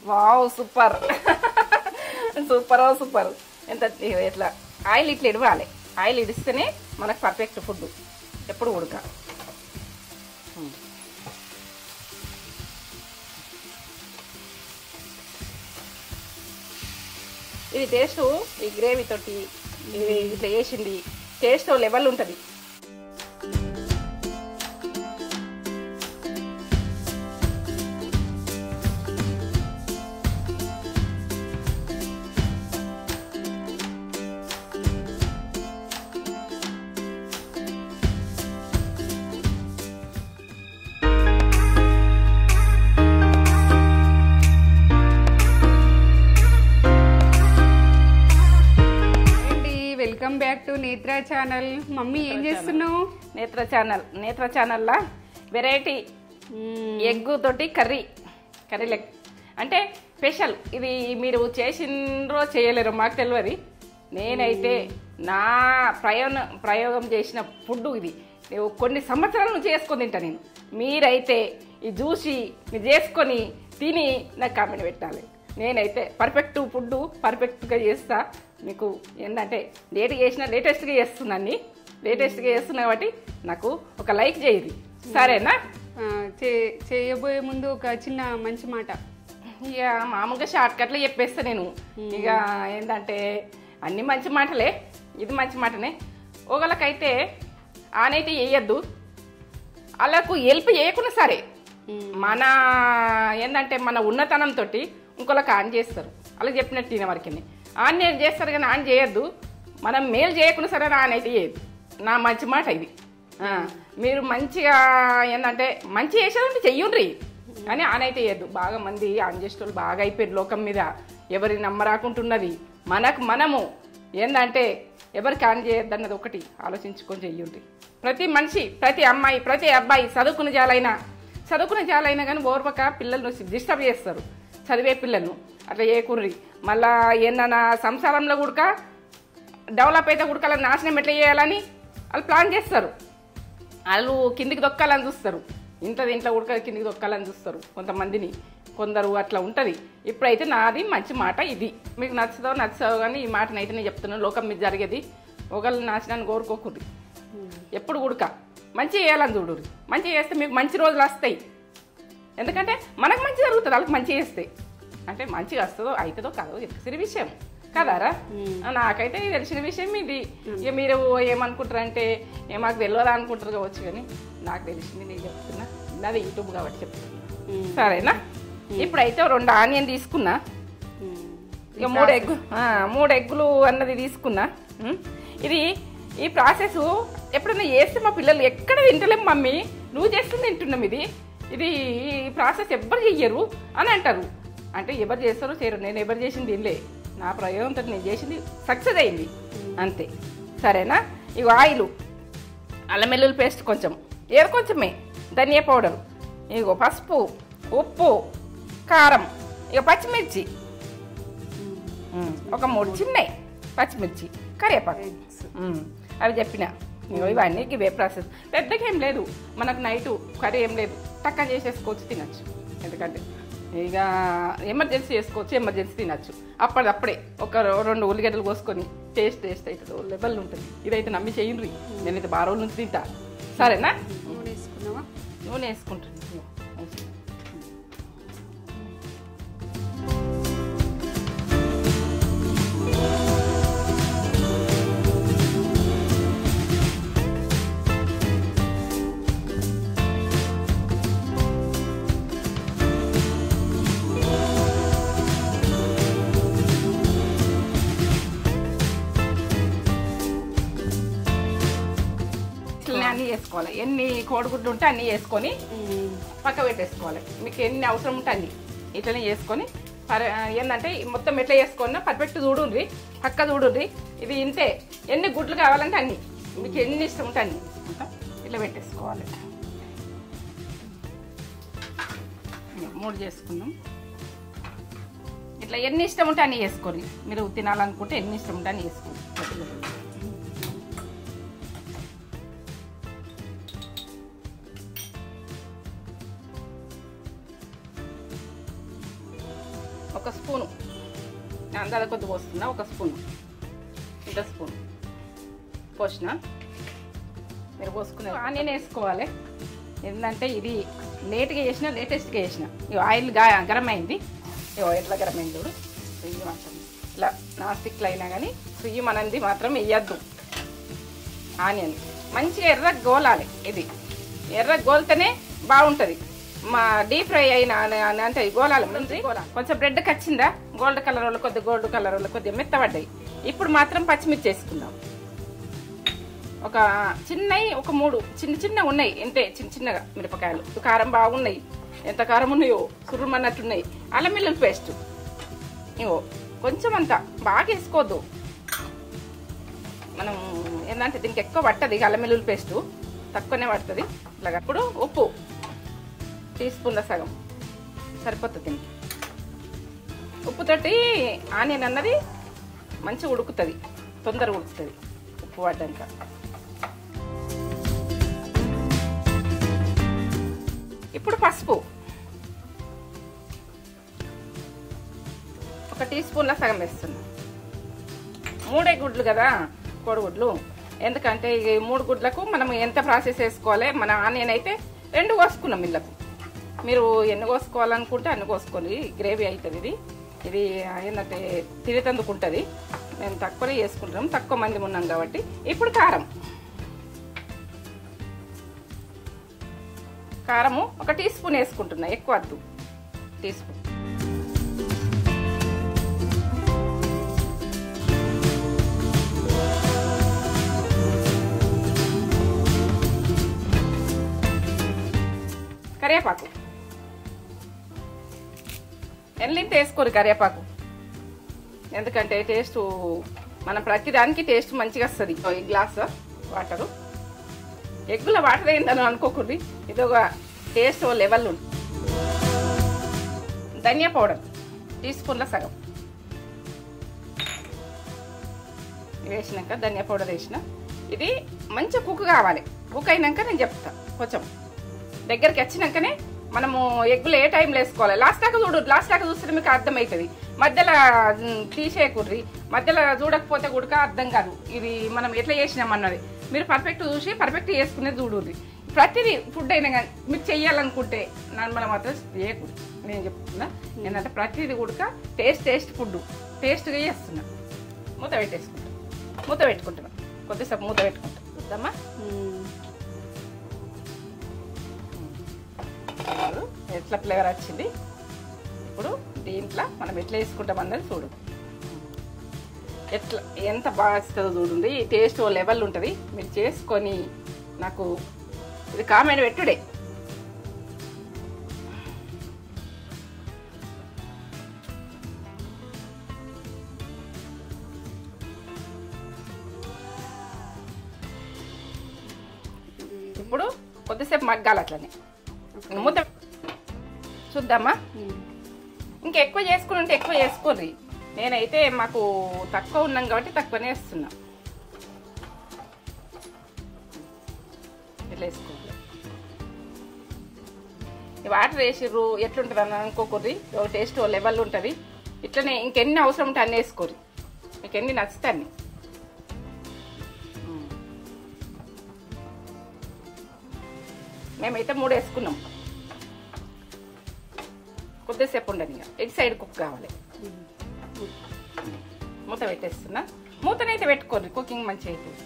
Wow super super super. ఎంత ఇట్లా oil ఇట్లా ఇడవాలి. ఆయిల్ ఇడిస్తేనే మనకు పర్ఫెక్ట్ ఫుడ్ ఎప్పుడు ఉడక. ఇది టేస్ట్ ఈ గ్రేవీ తోటి ఇది ఇట్లా వేసింది టేస్ట్ లెవెల్ ఉంటుంది. వెల్కమ్ బ్యాక్ టు నేత్ర ఛానల్. మమ్మీ ఏం చేస్తున్నావు? నేత్ర ఛానల్లా వెరైటీ ఎగ్ తోటి కర్రీ లెగ్ అంటే స్పెషల్. ఇది మీరు చేసిండ్రో చేయలేరు మాకు తెలియదు. నేనైతే నా ప్రయోగం చేసిన ఫుడ్ ఇది. కొన్ని సంవత్సరాల నుంచి చేసుకొని తింటా నేను. మీరైతే ఇది చూసి మీరు చేసుకొని తిని నాకు కామెంట్ పెట్టాలి. నేనైతే పర్ఫెక్ట్ ఫుడ్ పర్ఫెక్ట్గా చేస్తా. మీకు ఏంటంటే లేటెస్ట్గా చేస్తున్నాను. లేటెస్ట్గా చేస్తున్నా కాబట్టి నాకు ఒక లైక్ చేయది, సరేనా? చేయబోయే ముందు ఒక చిన్న మంచి మాట. ఇక మామూలుగా షార్ట్ కట్లో చెప్పేస్తా నేను. ఇక ఏంటంటే అన్ని మంచి మాటలే, ఇది మంచి మాటనే. ఒకళ్ళకైతే ఆనైతే వేయద్దు, వాళ్ళకు హెల్ప్ చేయకుండా సరే మన ఏంటంటే మన ఉన్నతనంతో ఇంకొకళ్ళకి ఆన్ చేస్తారు. అలా చెప్పినట్టు తినే వరకు ఆన్ చేస్తారు కానీ ఆన్ చేయొద్దు. మనం మేలు చేయకుండా సరే ఆన్ అయితే చేయదు. నా మంచి మాట ఇది. మీరు మంచిగా ఏంటంటే మంచి చేసేదంటే చెయ్యండ్రి కానీ ఆన్ అయితే చేయద్దు. బాగా మంది ఆన్ చేసేటోళ్ళు బాగా అయిపోయారు లోకం మీద. ఎవరి నమ్మరాకుంటున్నది. మనము ఏంటంటే ఎవరికి ఆన్ చేయొద్దు అన్నది ఒకటి ఆలోచించుకొని చెయ్యండి. ప్రతి మనిషి, ప్రతి అమ్మాయి, ప్రతి అబ్బాయి చదువుకున్న జాలైనా కానీ ఓర్వక పిల్లలను డిస్టర్బ్ చేస్తారు. చదివే పిల్లలను అట్లా చేయకూర్రి. మళ్ళా ఏమన్నా సంసారంలో కూడా డెవలప్ అయితే కూడా నాశనం ఎట్లా చేయాలని వాళ్ళు ప్లాన్ చేస్తారు. వాళ్ళు కిందికి దొక్కాలని చూస్తారు. ఇంట్లో ఉడక కిందికి దొక్కాలని చూస్తారు కొంతమందిని. కొందరు అట్లా ఉంటుంది. ఇప్పుడైతే నాది మంచి మాట ఇది. మీకు నచ్చదో కానీ ఈ మాటనైతే నేను చెప్తున్నాను. లోకం మీద జరిగేది ఒకళ్ళు నాశనాన్ని కోరుకోకూడదు. ఎప్పుడు ఉడక మంచి చేయాలని చూడు. మంచి చేస్తే మీకు మంచి రోజులు వస్తాయి. ఎందుకంటే మనకు మంచి జరుగుతుంది, వాళ్ళకి మంచి చేస్తే. అంటే మంచిగా వస్తుందో అవుతుందో కాదో తెలిసిన విషయం కదారా. నాకైతే తెలిసిన విషయం ఇది. ఇక మీరు ఏమనుకుంటారంటే మాకు తెలియదా అనుకుంటారు కావచ్చు, కానీ నాకు తెలిసింది నేను చెప్తున్నా. నాది యూట్యూబ్ కాబట్టి చెప్తున్నా, సరేనా? ఇప్పుడైతే 2 ఆనియన్ తీసుకున్నా. ఇక 3 ఎగ్గులు అన్నది తీసుకున్నా. ఇది ఈ ప్రాసెస్ ఎప్పుడైనా చేస్తే మా పిల్లలు ఎక్కడ తింటలేము మమ్మీ నువ్వు చేస్తుంది తింటున్నాం. ఇది ఈ ప్రాసెస్ ఎవ్వరు చెయ్యరు అని అంటారు. అంటే ఎవరు చేస్తారో చేయరు. నేను ఎవరు చేసింది తినలే. నా ప్రయోగంతో నేను చేసింది సక్సెస్ అయింది అంతే, సరేనా? ఇక ఆయిల్, అల్లం వెల్లుల్లి పేస్ట్ కొంచెం, కొంచెమే ధనియా పౌడర్, ఇగో పసుపు, ఉప్పు, కారం, ఇక పచ్చిమిర్చి ఒక 3 చిన్నవి పచ్చిమిర్చి, కరివేపాకు అవి చెప్పిన. ఇవన్నీ ఇవే ప్రాసెస్. పెద్దగా ఏం లేదు. మనకు నైటు కర్రీ ఏం లేదు, టక్క చేసేసుకోవచ్చు, తినచ్చు. ఎందుకంటే ఇక ఎమర్జెన్సీ చేసుకోవచ్చు, ఎమర్జెన్సీ తినచ్చు. అప్పుడే ఒక 2 ఉల్లిగడ్డలు కోసుకొని టేస్ట్ అవుతుంది, లెవెల్ ఉంటుంది. ఇదైతే నమ్మి చేయండి. నేనైతే బాగా రోజుల నుంచి తింటా, సరేనా? నూనె వేసుకుంటాను. అన్నీ వేసుకోవాలి. ఎన్ని కోడిగుడ్లు ఉంటే అన్నీ వేసుకొని పక్క పెట్టేసుకోవాలి. మీకు ఎన్ని అవసరం ఉంటే అన్నీ ఇట్లనే చేసుకొని ఏంటంటే మొత్తం ఎట్లా చేసుకున్నా పర్ఫెక్ట్ చూడుండ్రి, పక్క చూడుండ్రి. ఇది ఇంతే. ఎన్ని గుడ్లు కావాలంటే అన్నీ, మీకు ఎన్ని ఇష్టం ఉంటే అన్నీ ఇట్లా పెట్టేసుకోవాలి. 3 చేసుకున్నాం. ఇట్లా ఎన్ని ఇష్టం ఉంటే అన్నీ వేసుకోండి. మీరు తినాలనుకుంటే ఎన్ని ఇష్టం ఉంటే అన్నీ వేసుకోండి. ఒక స్పూను అందాల కొద్ది పోస్తున్నా, ఒక స్పూను ఇంత స్పూన్ పోసిన. మీరు పోసుకునే ఆనియన్ వేసుకోవాలి. ఏంటంటే ఇది లేట్గా చేసిన, లేటెస్ట్గా చేసిన. ఇవి ఆయిల్ గరం అయింది. ఎట్లా గరం అయింది చూడు. ఫ్రియ్యి మాత్రం ఇలా నాస్టిక్లు అయినా కానీ ఫ్రియ్యి మనంది మాత్రం వేయద్దు. ఆనియన్ మంచిగా ఎర్ర గోలాలి. ఇది ఎర్ర గోలితేనే బాగుంటుంది. మా డీప్ ఫ్రై అయినా అంటే గోలాలి మంచి గోలాలి. కొంచెం బ్రెడ్ కచ్చిందా, గోల్డ్ కలర్ వాళ్ళు కొద్దిగా గోల్డ్ కలర్ వాళ్ళు కొద్దిగా మెత్తబడ్డాయి. ఇప్పుడు మాత్రం పచ్చిమిర్చి వేసుకుందాం. ఒక చిన్నవి ఒక 3 చిన్న ఉన్నాయి. ఇంతే చిన్నగా మిరపకాయలు. కారం బాగున్నాయి. ఎంత కారం ఉన్నాయో సురుమన్నట్టున్నాయి. అల్లం వెల్లుల్లి పేస్ట్ ఇవో కొంచెం అంతా బాగా వేసుకోవద్దు. మనం ఏంటంటే దీనికి ఎక్కువ పట్టదు. అల్లం వెల్లుల్లి పేస్టు తక్కువనే పడుతుంది. ఇలాగ ఇప్పుడు ఉప్పు టీ స్పూన్ల సగం సరిపోతుంది. దీనికి ఉప్పుతోటి ఆనియన్ అన్నది మంచిగా ఉడుకుతుంది, తొందరగా ఉడుకుతుంది ఉప్పు పడ్డాక. ఇప్పుడు పసుపు ఒక టీ స్పూన్ల సగం వేస్తున్నా. 3 గుడ్లు కదా కోడిగుడ్లు. ఎందుకంటే ఈ 3 గుడ్లకు మనం ఎంత ప్రాసెస్ వేసుకోవాలి. మన ఆనియన్ అయితే 2 కోసుకున్నాం. ఇళ్ళకు మీరు ఎన్ని కోసుకోవాలనుకుంటే అన్ని కోసుకోండి. గ్రేవీ అవుతుంది. ఇది ఏంటంటే తిరిగేందుకుంటుంది. మేము తక్కువనే చేసుకుంటాం, తక్కువ మంది ఉన్నాం కాబట్టి. ఇప్పుడు కారము ఒక టీ స్పూన్ వేసుకుంటున్నా, ఎక్కువ వద్దు. టీ స్పూన్ కరివేపాకు ఎన్నింత వేసుకోరు కరివేపాకు. ఎందుకంటే టేస్ట్ మనం ప్రతిదానికి టేస్ట్ మంచిగా వస్తుంది. ఈ గ్లాస్ వాటరు, ఎగ్గుల వాటర్ అయిందని అనుకోకూడదు. ఇది ఒక టేస్ట్ లెవెల్ ఉంది. ధనియా పౌడర్ టీ స్పూన్ల సగం వేసినాక ధనియా పౌడర్ వేసిన. ఇది మంచిగా కుక్ కావాలి. కుక్ అయినాక నేను చెప్తా. కొంచెం దగ్గరికి వచ్చినాకనే మనము ఎగ్గులు ఏ టైంలో వేసుకోవాలి. లాస్ట్ దాకా చూస్తే మీకు అర్థమవుతుంది. మధ్యలో తీసేయకూర్రి. మధ్యలో చూడకపోతే కూడా అర్థం కాదు. ఇది మనం ఎట్లా చేసినామన్నది మీరు పర్ఫెక్ట్ చూసి పర్ఫెక్ట్ చేసుకునేది చూడుర్రి. ప్రతిదీ ఫుడ్ అయినా కానీ మీరు చెయ్యాలనుకుంటే నార్మల్ మాత్రం చేయకూడదు. నేను చెప్తున్నా ఏంటంటే ప్రతిదీ కూడా టేస్ట్ ఫుడ్ టేస్ట్గా చేస్తున్నా. మూత పెట్టుకుంటున్నా. కొద్దిసేపు మూత పెట్టుకుంటా. చూద్దామా ఎట్లా ఫ్లేవర్ వచ్చింది. ఇప్పుడు దీంట్లో మనం ఎట్లా వేసుకుంటాం అన్నది చూడు. ఎట్లా ఎంత బాగా వస్తుందో చూడండి. టేస్ట్ లెవెల్ ఉంటుంది. మీరు చేసుకొని నాకు ఇది కామెంట్ పెట్టుడే. ఇప్పుడు కొద్దిసేపు మగ్గాలి అట్లనే. మూత చూద్దామా. ఇంకెక్కువ చేసుకుని ఉంటే ఎక్కువ చేసుకోర్రి. నేనైతే మాకు తక్కువ ఉన్నాం కాబట్టి తక్కువనే వేస్తున్నా. ఇట్లా వేసుకోవాలి. వాటర్ వేసిర్రు ఎట్లుంటుంది అని అనుకోకూర్రి. టేస్ట్ లెవెల్ ఉంటుంది. ఇట్లనే ఇంకెన్ని అవసరం ఉంటే అన్నీ వేసుకోర్రి. మీకు ఎన్ని నచ్చితే అన్ని. మేమైతే 3 వేసుకున్నాం. కొద్దిసేపు ఉండదు. ఇక ఎగ్ సైడ్ కుక్ కావాలి. మూత పెట్టేస్తున్నా. మూతనైతే పెట్టుకోండి. కుకింగ్ మంచిగా అవుతుంది.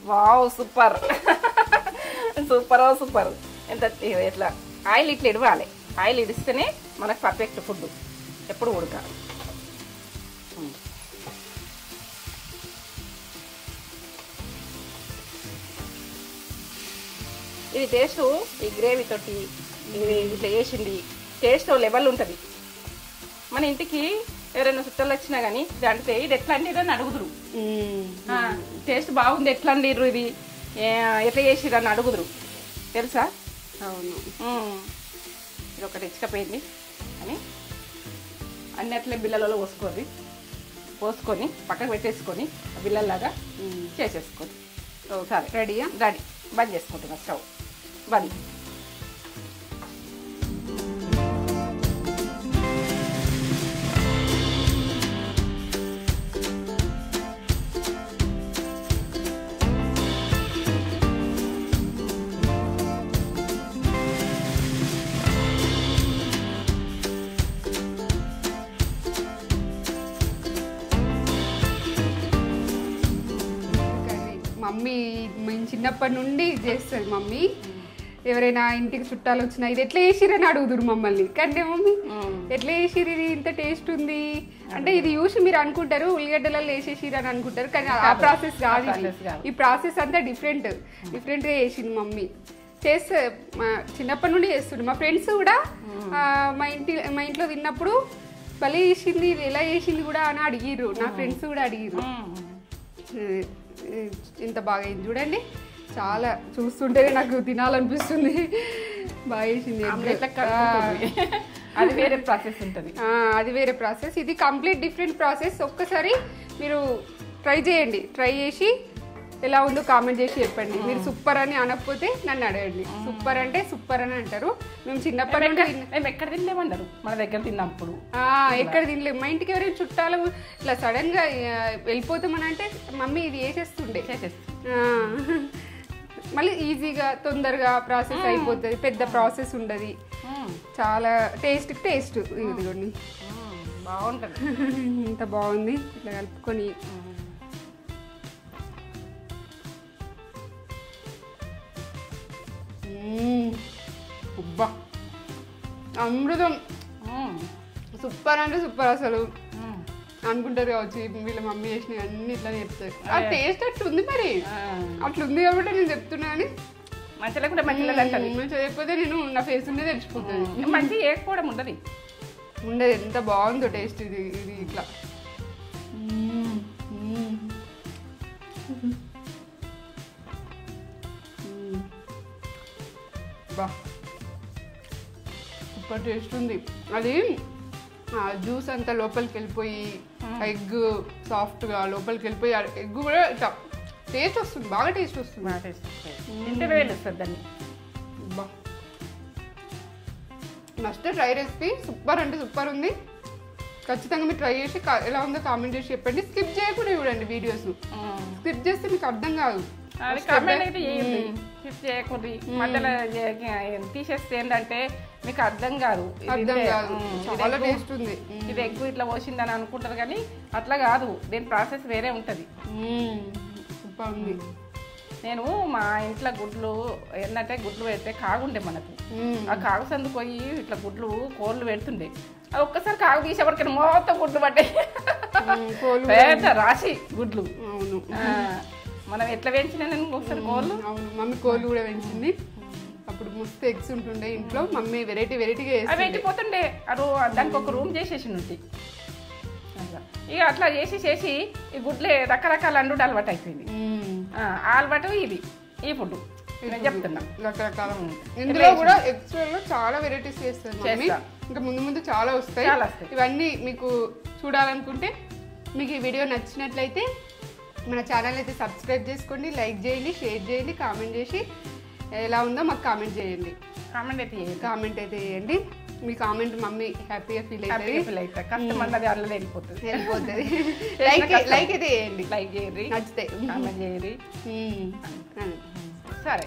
Wow super super. ఎంత ఇట్లా ఆయిల్ ఇట్లా ఇడవాలి. ఆయిల్ ఇడిస్తేనే మనకు పర్ఫెక్ట్ ఫుడ్ ఎప్పుడు ఉడకాలి. ఇది టేస్ట్ ఈ గ్రేవీ తోటి ఇది ఇట్లా వేసింది టేస్ట్ లెవెల్ ఉంటుంది. మన ఇంటికి ఎవరైనా చుట్టాలు వచ్చినా కానీ దాంట్లో ఇది ఎట్లా అండిరు అని అడుగుదురు. టేస్ట్ బాగుంది, ఎట్లా అండిర్రు, ఇది ఎట్లా చేసిర్రు అని అడుగుదురు. తెలుసా? అవును. ఇది ఒకటి ఇచ్చకపోయింది అని అన్నట్లే బిళ్ళలలో పోసుకొని పక్కకు పెట్టేసుకొని బిళ్ళల్లాగా చేసేసుకొని సరే రెడీగా బంద్ చేసుకుంటున్నా. స్టవ్ బంద్. చిన్నప్పటి నుండి చేస్తుంది మమ్మీ. ఎవరైనా ఇంటికి చుట్టాలు వచ్చినా ఇది ఎట్లా చేసిరని అడుగుదురు మమ్మల్ని. కానీ మమ్మీ ఎట్లా చేసిరు, ఇది ఇంత టేస్ట్ ఉంది అంటే ఇది చూసి మీరు అనుకుంటారు ఉల్లిగడ్డలలో వేసేసిరు అని అనుకుంటారు. కానీ ఆ ప్రాసెస్ కాదు, ఈ ప్రాసెస్ అంతా డిఫరెంట్గా చేసింది మమ్మీ. చేస్తే చిన్నప్పటి నుండి చేస్తుండే. మా ఫ్రెండ్స్ కూడా మా ఇంట్లో తిన్నప్పుడు భలే చేసింది, ఇది ఎలా చేసింది కూడా అని అడిగిర్రు. నా ఫ్రెండ్స్ కూడా అడిగిర్రు. ఇంత బాగా అయింది చూడండి, చాలా చూస్తుంటేనే నాకు తినాలనిపిస్తుంది. బాగా చేసింది. అది వేరే ప్రాసెస్ ఉంటుంది. అది వేరే ప్రాసెస్, ఇది కంప్లీట్ డిఫరెంట్ ప్రాసెస్. ఒక్కసారి మీరు ట్రై చేయండి. ట్రై చేసి ఎలా ఉందో కామెంట్ చేసి చెప్పండి. మీరు సూపర్ అని అనకపోతే నన్ను అడగండి. సూపర్ అంటే సూపర్ అని అంటారు. మేము చిన్నప్పటి నుండి మేము ఎక్కడ తినలేమన్నారు, మన దగ్గర తిన్నప్పుడు ఎక్కడ తినలేము. మా ఇంటికి ఎవరైనా చుట్టాలు ఇట్లా సడన్ గా వెళ్ళిపోతామని అంటే మమ్మీ ఇది వేసేస్తుండే. మళ్ళీ ఈజీగా తొందరగా ప్రాసెస్ అయిపోతుంది, పెద్ద ప్రాసెస్ ఉండదు. చాలా టేస్ట్ ఇదిగోండి బాగుంటుంది. ఇంత బాగుంది. ఇట్లా కలుపుకొని అబ్బా అమృతం, సూపర్ అంటే సూపర్. అసలు అనుకుంటారు కావచ్చు వీళ్ళ మమ్మీ చేసినవి అన్ని ఇట్లా చెప్తారు. ఆ టేస్ట్ అట్లుంది, మరి అట్లుంది కాబట్టి నేను చెప్తున్నా. అని మంచిగా మంచిగా చేయకపోతే నేను నా ఫేస్ ఉండే తెచ్చిపోతాను. మంచిగా వేసుకోవడం ఉండదు. ఎంత బాగుందో టేస్ట్. ఇది ఇట్లా సూపర్ టేస్ట్ ఉంది. అది జ్యూస్ అంతా లోపలికి వెళ్ళిపోయి ఎగ్ సాఫ్ట్గా లోపలికి వెళ్ళిపోయి ఎగ్ కూడా ఇట్లా టేస్ట్ వస్తుంది, బాగా టేస్ట్ వస్తుంది. దాన్ని మస్ట్ ట్రై రెసిపీ. సూపర్ అంటే సూపర్ ఉంది. ఖచ్చితంగా మీరు ట్రై చేసి ఎలా ఉందో కామెంట్ చేసి చెప్పండి. స్కిప్ చేయకుండా చూడండి వీడియోస్. స్కిప్ చేస్తే మీకు అర్థం కాదు. కామెంట్ అయితే స్కిప్ చేయకూడదు. మధ్యలో తీసేస్తే ఏంటంటే మీకు అర్థం కాదు. చాలా టేస్ట్ ఉంది. ఇది ఎక్కువ ఇట్లా పోసిందని అనుకుంటారు, కానీ అట్లా కాదు. దీని ప్రాసెస్ వేరే ఉంటుంది. సూపర్ ఉంది. నేను మా ఇంట్లో గుడ్లు ఏంటంటే గుడ్లు పెడితే కాగుండే మనకు. ఆ కాగు సందు పోయి ఇట్లా గుడ్లు కోళ్ళు పెడుతుండే. అది ఒక్కసారి కాగు తీసేపటికి మొత్తం గుడ్లు పడ్డాయి, రాసి గుడ్లు. అవును, మనం ఎట్లా పెంచినా నేను ఒకసారి కోళ్ళు. అవును, మమ్మీ కోళ్ళు కూడా పెంచింది. అప్పుడు మస్తు ఎగ్స్ ఉంటుండే ఇంట్లో. మమ్మీ వెరైటీగా అవి పెట్టిపోతుండే. దానికి ఒక రూమ్ చేసేసి ఉంది. ఇక అట్లా చేసి ఈ గుడ్లే రకరకాల అండు అలవాటు అయిపోయింది. అలవాటు ఈ ఫుడ్ నేను చెప్తున్నా. రకరకాల ఇందులో కూడా ఎగ్స్ లో చాలా వెరైటీస్ చేస్తారు. ఇంకా ముందు చాలా వస్తాయి. ఇవన్నీ మీకు చూడాలనుకుంటే, మీకు ఈ వీడియో నచ్చినట్లయితే మన ఛానల్ అయితే సబ్స్క్రైబ్ చేసుకోండి, లైక్ చేయండి, షేర్ చేయండి, కామెంట్ చేసి ఎలా ఉందో మాకు కామెంట్ చేయండి. కామెంట్ అయితే చేయండి. మీ కామెంట్ మమ్మీ హ్యాపీగా ఫీల్ అవుతుంది. కష్టం అది అట్లా వెళ్ళిపోతుంది. లైక్ అయితే చేయండి. లైక్ చేయండి, నచ్చితే కామెంట్ చేయండి. సరే.